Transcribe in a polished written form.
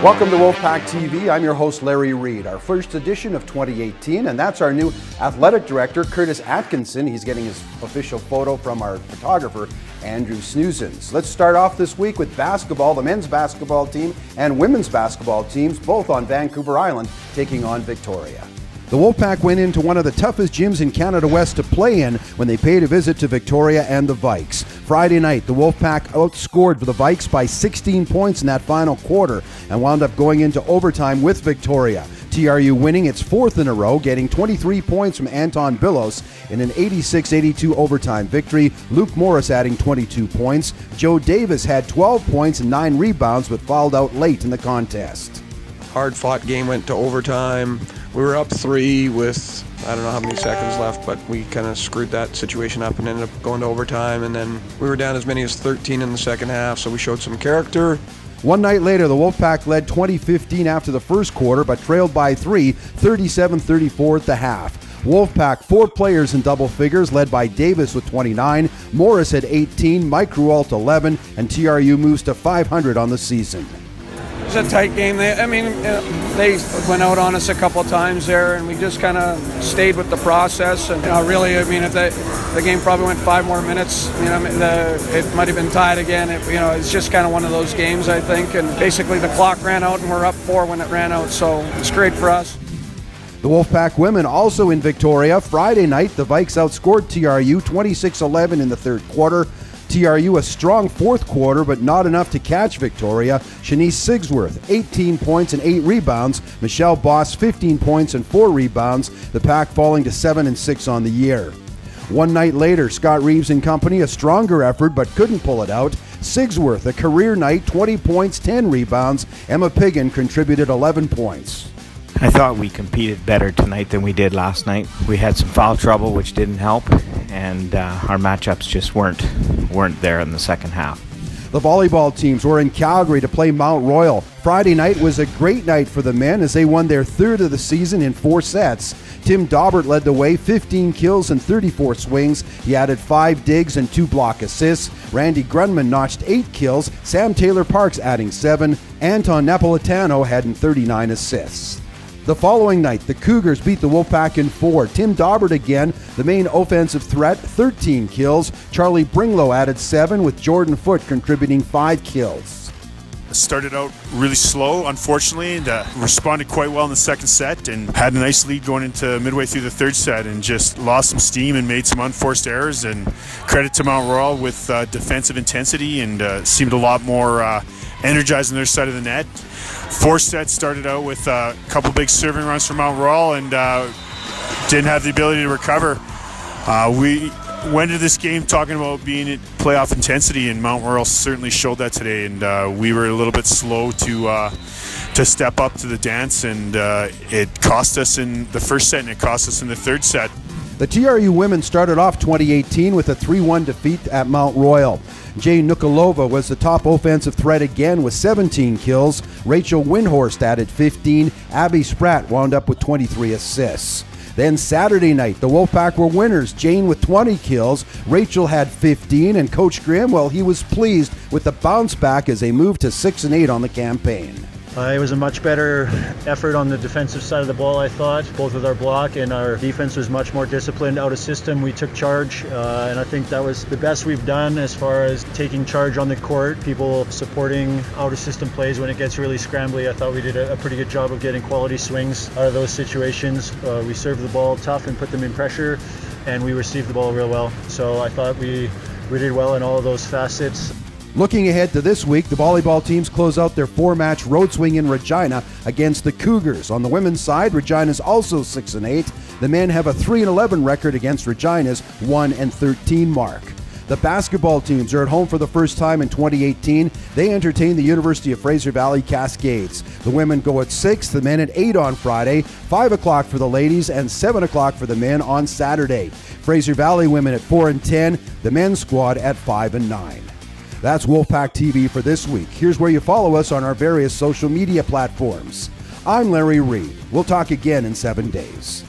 Welcome to WolfPack TV. I'm your host, Larry Reed. Our first edition of 2018, and that's our new athletic director, Curtis Atkinson. He's getting his official photo from our photographer, Andrew Snoozens. Let's start off this week with basketball. The men's basketball team and women's basketball teams, both on Vancouver Island, taking on Victoria. The Wolfpack went into one of the toughest gyms in Canada West to play in when they paid a visit to Victoria and the Vikes. Friday night, the Wolfpack outscored the Vikes by 16 points in that final quarter and wound up going into overtime with Victoria. TRU winning its fourth in a row, getting 23 points from Anton Billos in an 86-82 overtime victory. Luke Morris adding 22 points. Joe Davis had 12 points and 9 rebounds but fouled out late in the contest. Hard-fought game went to overtime. We were up 3 with, I don't know how many seconds left, but we kind of screwed that situation up and ended up going to overtime. And then we were down as many as 13 in the second half, so we showed some character. One night later, the Wolfpack led 20-15 after the first quarter, but trailed by 3, 37-34 at the half. Wolfpack, 4 players in double figures, led by Davis with 29, Morris had 18, Mike Rualt 11, and TRU moves to 500 on the season. It was a tight game. They went out on us a couple of times there, and we just kind of stayed with the process. And really, if the game probably went 5 more minutes, it might have been tied again. It's just kind of one of those games, I think. And basically, the clock ran out, and we're up 4 when it ran out. So it's great for us. The Wolfpack women also in Victoria. Friday night, the Vikes outscored TRU 26-11 in the third quarter. TRU a strong fourth quarter, but not enough to catch Victoria. Shanice Sigsworth, 18 points and 8 rebounds. Michelle Boss, 15 points and 4 rebounds. The Pack falling to 7-6 on the year. One night later, Scott Reeves and company, a stronger effort, but couldn't pull it out. Sigsworth, a career night, 20 points, 10 rebounds. Emma Piggin contributed 11 points. I thought we competed better tonight than we did last night. We had some foul trouble, which didn't help, and our matchups just weren't there in the second half. The volleyball teams were in Calgary to play Mount Royal. Friday night was a great night for the men as they won their third of the season in 4 sets. Tim Daubert led the way, 15 kills and 34 swings. He added 5 digs and 2 block assists. Randy Grunman notched 8 kills. Sam Taylor-Parks adding 7. Anton Napolitano had 39 assists. The following night, the Cougars beat the Wolfpack in 4. Tim Daubert again, the main offensive threat, 13 kills. Charlie Bringlow added 7, with Jordan Foote contributing 5 kills. Started out really slow, unfortunately, and responded quite well in the second set and had a nice lead going into midway through the third set and just lost some steam and made some unforced errors. And credit to Mount Royal with defensive intensity and seemed a lot more energized on their side of the net. 4 sets started out with a couple big serving runs from Mount Royal and didn't have the ability to recover. We went into this game talking about being at playoff intensity, and Mount Royal certainly showed that today. And we were a little bit slow to step up to the dance, and it cost us in the first set and it cost us in the third set. The TRU women started off 2018 with a 3-1 defeat at Mount Royal. Jay Nukalova was the top offensive threat again with 17 kills. Rachel Windhorst added 15. Abby Spratt wound up with 23 assists. Then Saturday night, the Wolfpack were winners. Jane with 20 kills. Rachel had 15, and Coach Grimm, well, he was pleased with the bounce back as they moved to 6-8 on the campaign. It was a much better effort on the defensive side of the ball, I thought, both with our block, and our defense was much more disciplined out of system. We took charge, and I think that was the best we've done as far as taking charge on the court, people supporting out of system plays when it gets really scrambly. I thought we did a pretty good job of getting quality swings out of those situations. We served the ball tough and put them in pressure, and we received the ball real well. So I thought we did well in all of those facets. Looking ahead to this week, the volleyball teams close out their 4-match road swing in Regina against the Cougars. On the women's side, Regina's also 6-8. The men have a 3-11 record against Regina's 1-13 mark. The basketball teams are at home for the first time in 2018. They entertain the University of Fraser Valley Cascades. The women go at 6, the men at 8 on Friday, 5 o'clock for the ladies, and 7 o'clock for the men on Saturday. Fraser Valley women at 4-10, the men's squad at 5-9. That's WolfPack TV for this week. Here's where you follow us on our various social media platforms. I'm Larry Reed. We'll talk again in 7 days.